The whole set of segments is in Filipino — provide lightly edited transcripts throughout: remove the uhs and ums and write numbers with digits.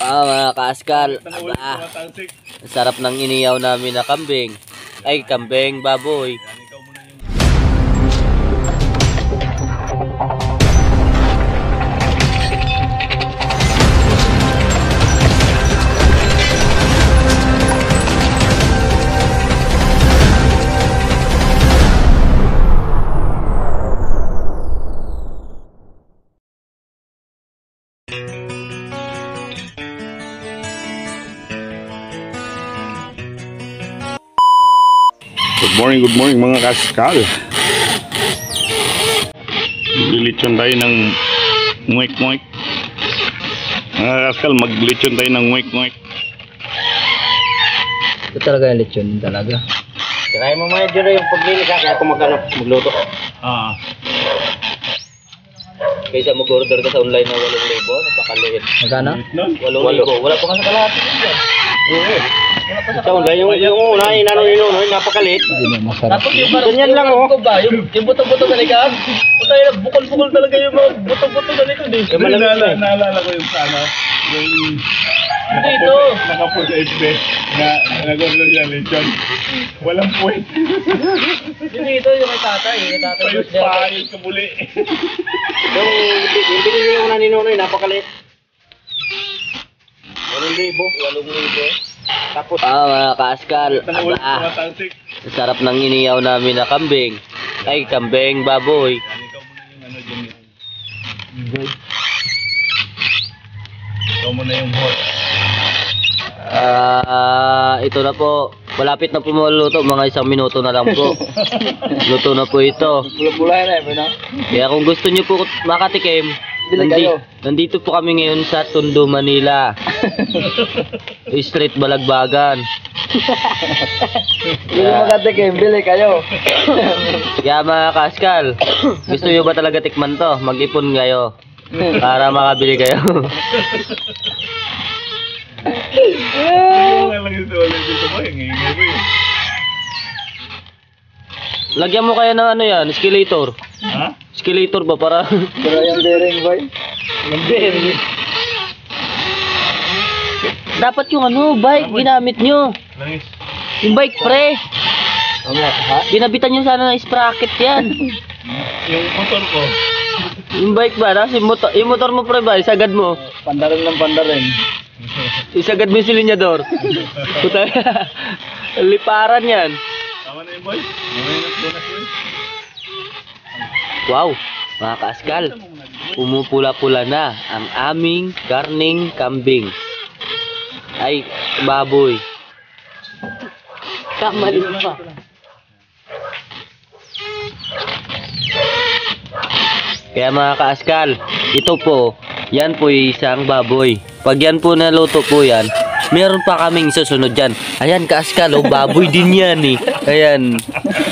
Mga kaaskal, aba, ang sarap ng iniyaw namin na kambing. Ay, kambing, baboy. Good morning mga kaskal. Maglilitsyon tayo ng nguwek-nguwek. Mga kaskal, maglitsyon tayo ng nguwek-nguwek. Ito talaga yung lechon talaga. Try mo mga dyan yung paglinis ha, kaya ako magluto. Kaysa mag-order ka sa online na 8,000, napakaliit. Magkano? 8,000. Wala pa ka sa kalahati dyan. Sa online yung napakalit. Tapos yung parang ganyan lang oh. Yung buto-buto na likod. Puta yun, bukol-bukol talaga yung mga buto-buto na likod eh. Naalala ko yung sana. Yung Dito. nakapo sa FB na nag-order siya lechon. Walang point. Dito yung kay tatay. Payos pahil ka muli. Yung binili yung una ni Nonoy, napakalit. 8,000. Tapos, Mga kaaskal, Ulit aba, tumatalsik. ang sarap ng iniyaw namin na kambing. Ay, kambing, baboy. Ikaw muna yung ano dyan. Ikaw muna yung hot. Ito na po. Malapit na po maluto. Mga 1 minuto na lang po. Luto na po ito. pula-pula na eh, no? Kaya kung gusto nyo po makatikim, nandito po kami ngayon sa Tondo, Manila. Street Balagbagan. Hindi magatikim, bili kayo. Kaya mga kaskal, gusto nyo ba talaga tikman to? Mag-ipon kayo para makabili kayo. Ikaw nga lang ito ulit dito mo. Ingay mo yun. Lagyan mo kaya ng ano yan, escalator. Ha? Escalator ba para? Pero yung bearing boy. Yung bearing. Dapat yung ano, bike, ginamit nyo. Langis. Yung bike, pre. Ha? Ginabitan nyo sana ng sprocket yan. Yung motor ko. Yung bike ba? Yung motor mo, pre ba? Isagad mo. Pandarin ng pandarin. Isagad mo yung silinyador. Puta. Liparan yan. Tama na yun, boy. Bonus yun. Wow, mga kaaskal. Pumupula-pula na ang aming karning kambing. Ay, baboy. Kamali pa. Kaya mga kaaskal, ito po, yan po isang baboy. Pag yan po naluto po yan, meron pa kaming susunod dyan. Ayan kaaskal, oh, baboy din yan eh. Ayan,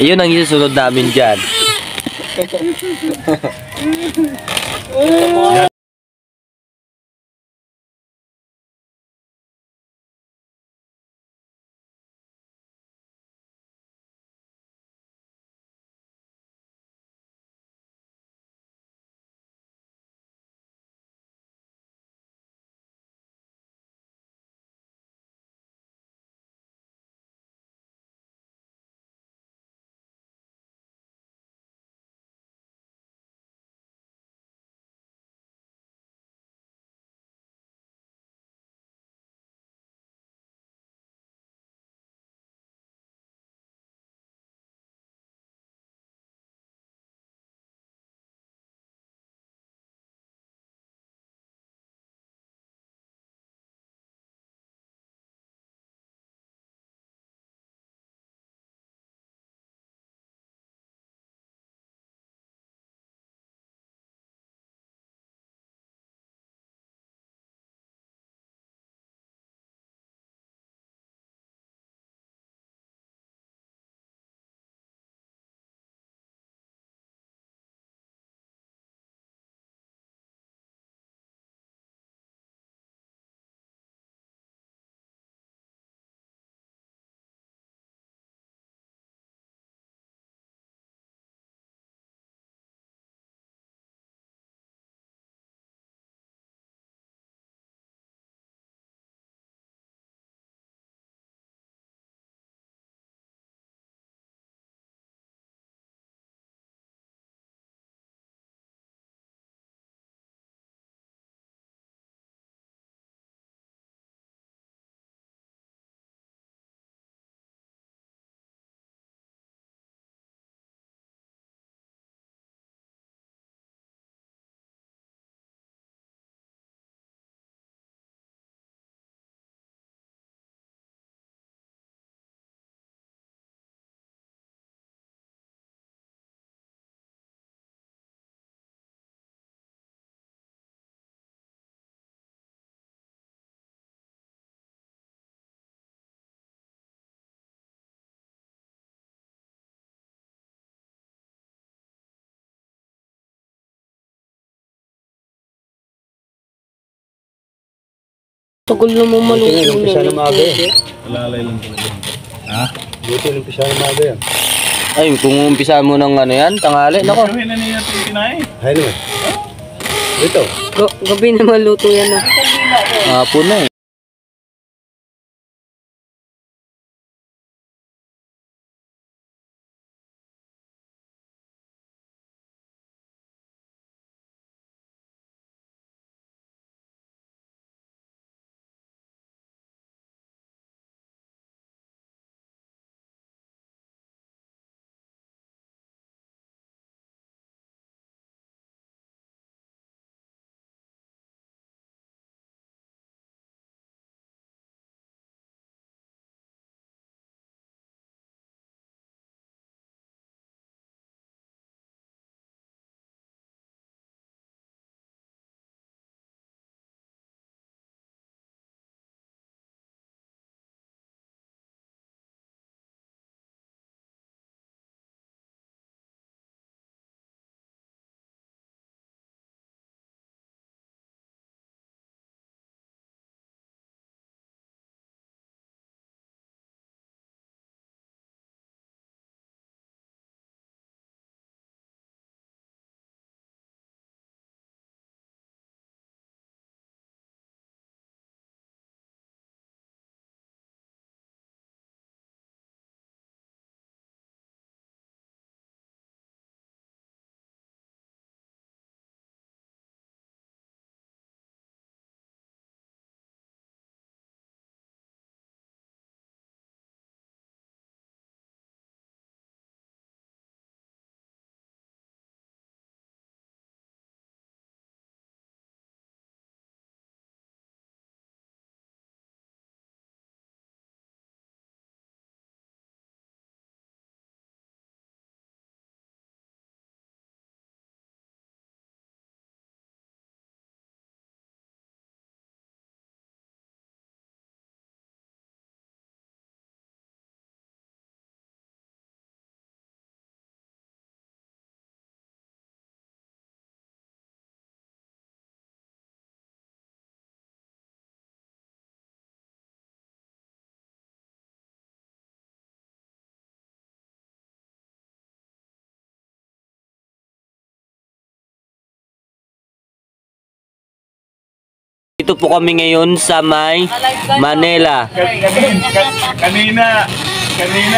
yun ang isusunod namin dyan. Tagal naman maluto Umpisa na maaga yan. Alalay lang talaga. Ha? Buti yung umpisa na maaga yan. Ay, kung umpisa mo ng ano yan, tanghali, nako. Gawin na niya itong kinain. Hay naman. Ito. Gabi na maluto yan na. Hapon na eh. Dito po kami ngayon sa may Manila. Kanina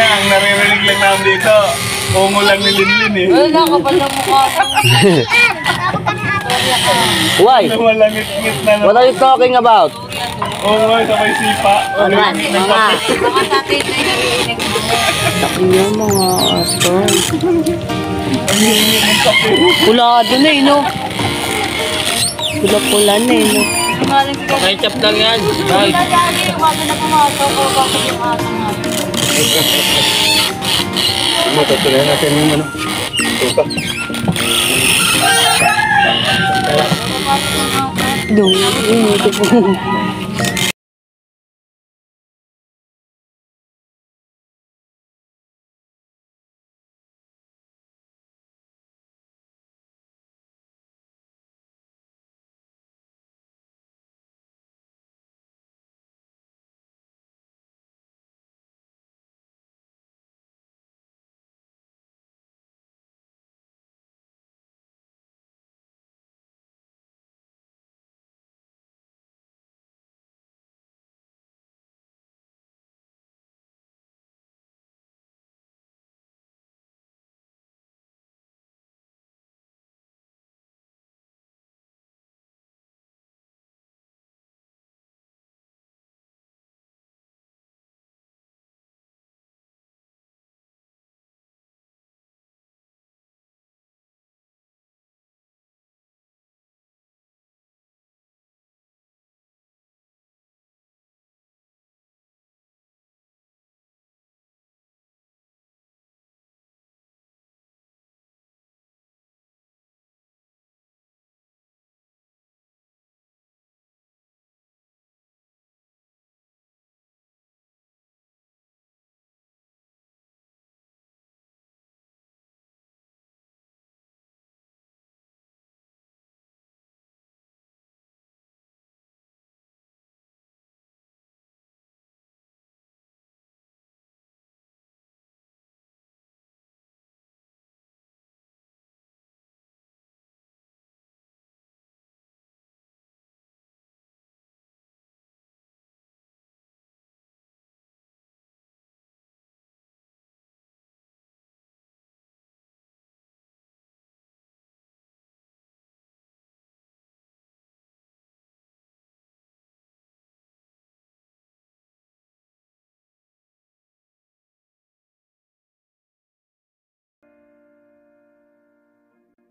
ang naririnig lang namin dito. Ungo lang ni Linlin eh. Wala ka pa ng mukha. Why? Malangit-ngit na What are you talking about? Ungo sa may sipa. Taki niya mga askal. Pula ka dun eh, no? Pula-pula na eh, no? Ketchup lang yan. Right. Matutuloy natin yung ano. Tuka. Doon, ito po.